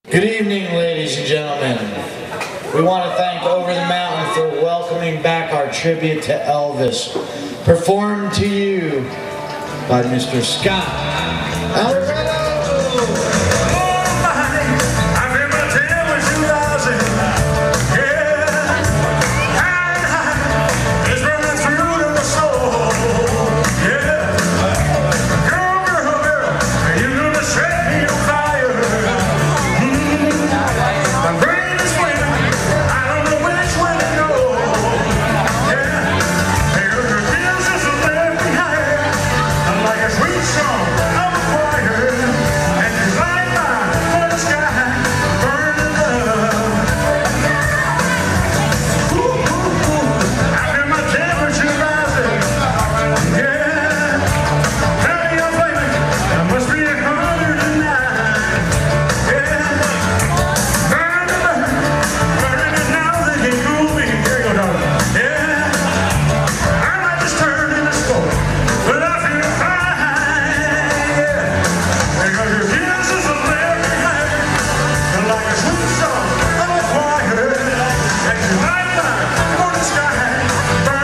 Good evening, ladies and gentlemen. We want to thank Over the Mountain for welcoming back our tribute to Elvis, performed to you by Mr. Scott Allegretto.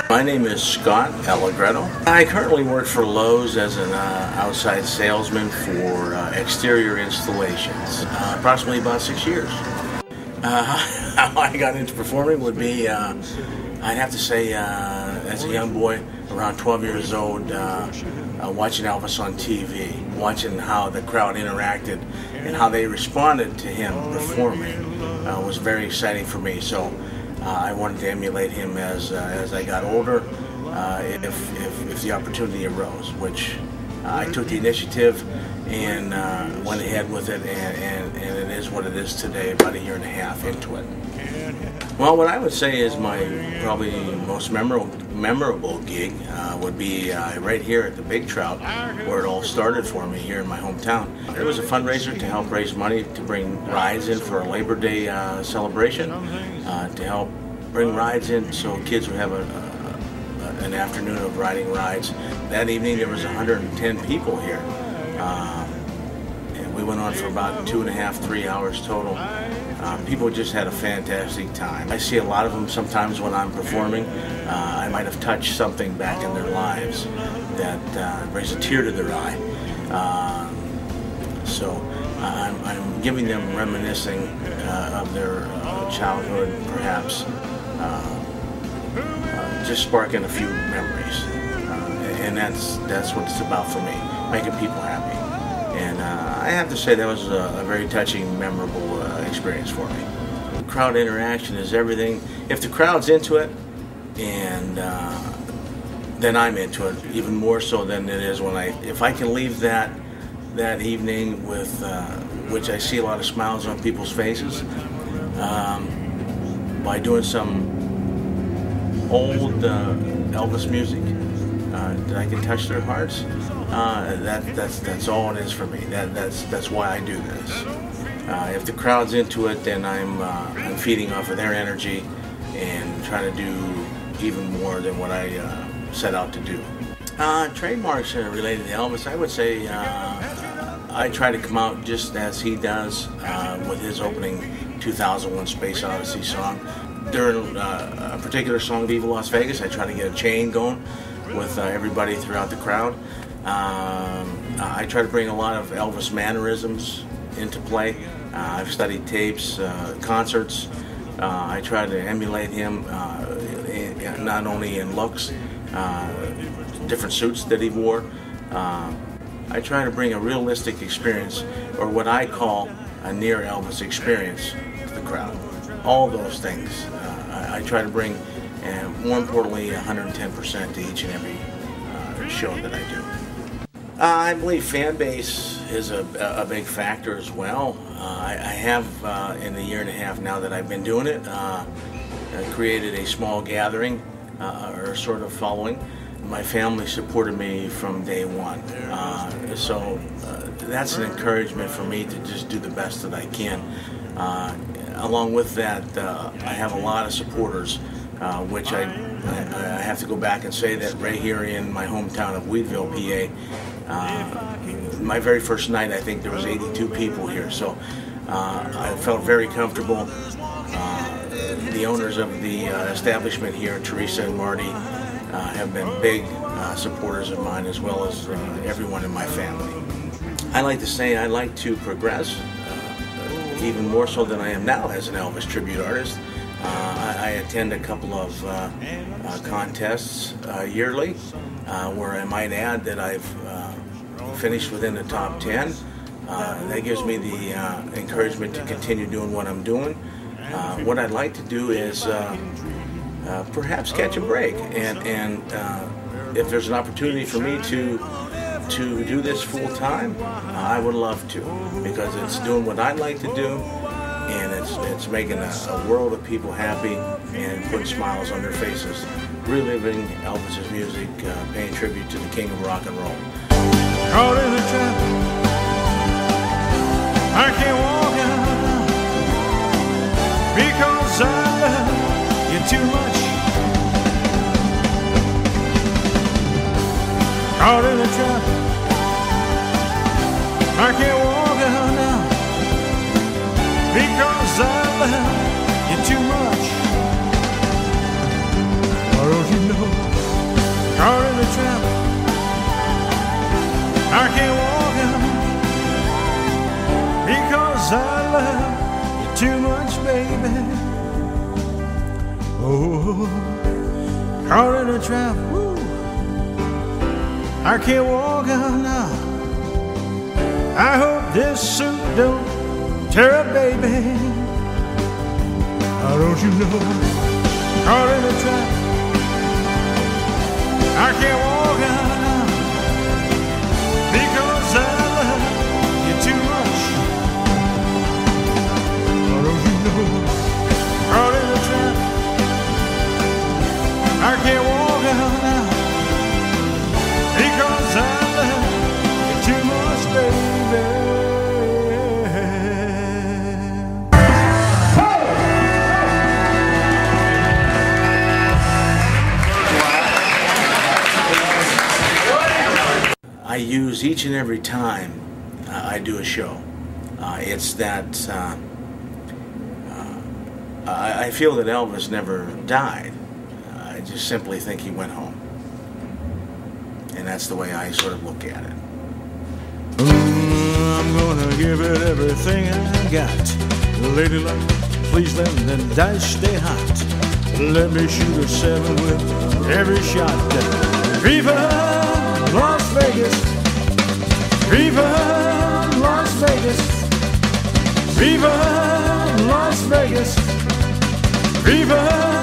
My name is Scott Allegretto. I currently work for Lowe's as an outside salesman for exterior installations, approximately about 6 years. How I got into performing would be, I'd have to say, as a young boy, around 12 years old, watching Elvis on TV, watching how the crowd interacted and how they responded to him performing was very exciting for me. So I wanted to emulate him as I got older, if the opportunity arose, which I took the initiative and went ahead with it, and it is what it is today, about 1.5 years into it. Well, what I would say is my probably most memorable gig would be right here at the Big Trout, where it all started for me here in my hometown. It was a fundraiser to help raise money to bring rides in for a Labor Day celebration, to help bring rides in so kids would have an afternoon of riding rides. That evening there was 110 people here. And we went on for about 2.5, 3 hours total. People just had a fantastic time. I see a lot of them sometimes when I'm performing. I might have touched something back in their lives that brings a tear to their eye. So I'm giving them reminiscing of their childhood, perhaps, just sparking a few memories. And that's what it's about for me, making people happy. And I have to say that was a very touching, memorable experience for me. Crowd interaction is everything. If the crowd's into it, and then I'm into it even more so than it is when if I can leave that evening with which I see a lot of smiles on people's faces by doing some old Elvis music that I can touch their hearts. That's all it is for me. That's why I do this. If the crowd's into it, then I'm feeding off of their energy and trying to do even more than what I set out to do. Trademarks related to Elvis, I would say I try to come out just as he does with his opening 2001 Space Odyssey song. During a particular song, Viva Las Vegas, I try to get a chain going with everybody throughout the crowd. I try to bring a lot of Elvis mannerisms into play. I've studied tapes, concerts. I try to emulate him not only in looks, different suits that he wore. I try to bring a realistic experience, or what I call a near Elvis experience, to the crowd. All those things I try to bring, and more importantly, 110% to each and every show that I do. I believe fan base is a big factor as well. I have, in the 1.5 years now that I've been doing it, created a small gathering, or sort of following. My family supported me from day one. So that's an encouragement for me to just do the best that I can. Along with that, I have a lot of supporters, which I have to go back and say that right here in my hometown of Wheatville, PA, my very first night, I think there was 82 people here. So I felt very comfortable. The owners of the establishment here, Teresa and Marty, have been big supporters of mine, as well as everyone in my family. I like to say I like to progress, even more so than I am now as an Elvis tribute artist. I attend a couple of contests yearly, where I might add that I've finished within the top 10. That gives me the encouragement to continue doing what I'm doing. What I'd like to do is perhaps catch a break, and if there's an opportunity for me to do this full time, I would love to, because it's doing what I like to do, and it's making a world of people happy and putting smiles on their faces, reliving Elvis's music, paying tribute to the king of rock and roll. Caught in the trap, I can't walk out because I love you too much. Caught in the trap, I can't walk out now because I love you too much. Why don't you know? Caught in the trap, I can't walk out because I love you too much, baby. Oh, caught in a trap, woo. I can't walk out now. I hope this suit don't tear up, baby. How don't you know? Caught in a trap, I can't walk out now because I love you too much. How don't you know? Caught in a trap, I can't walk out now because I love you too much, baby. I use each and every time I do a show. It's that I feel that Elvis never died. I just simply think he went home. And that's the way I sort of look at it. I'm gonna give it everything I got. Ladylike, please let the dice stay hot. Let me shoot a 7 with every shot. Viva Las Vegas! Viva Las Vegas! Viva Las Vegas! Viva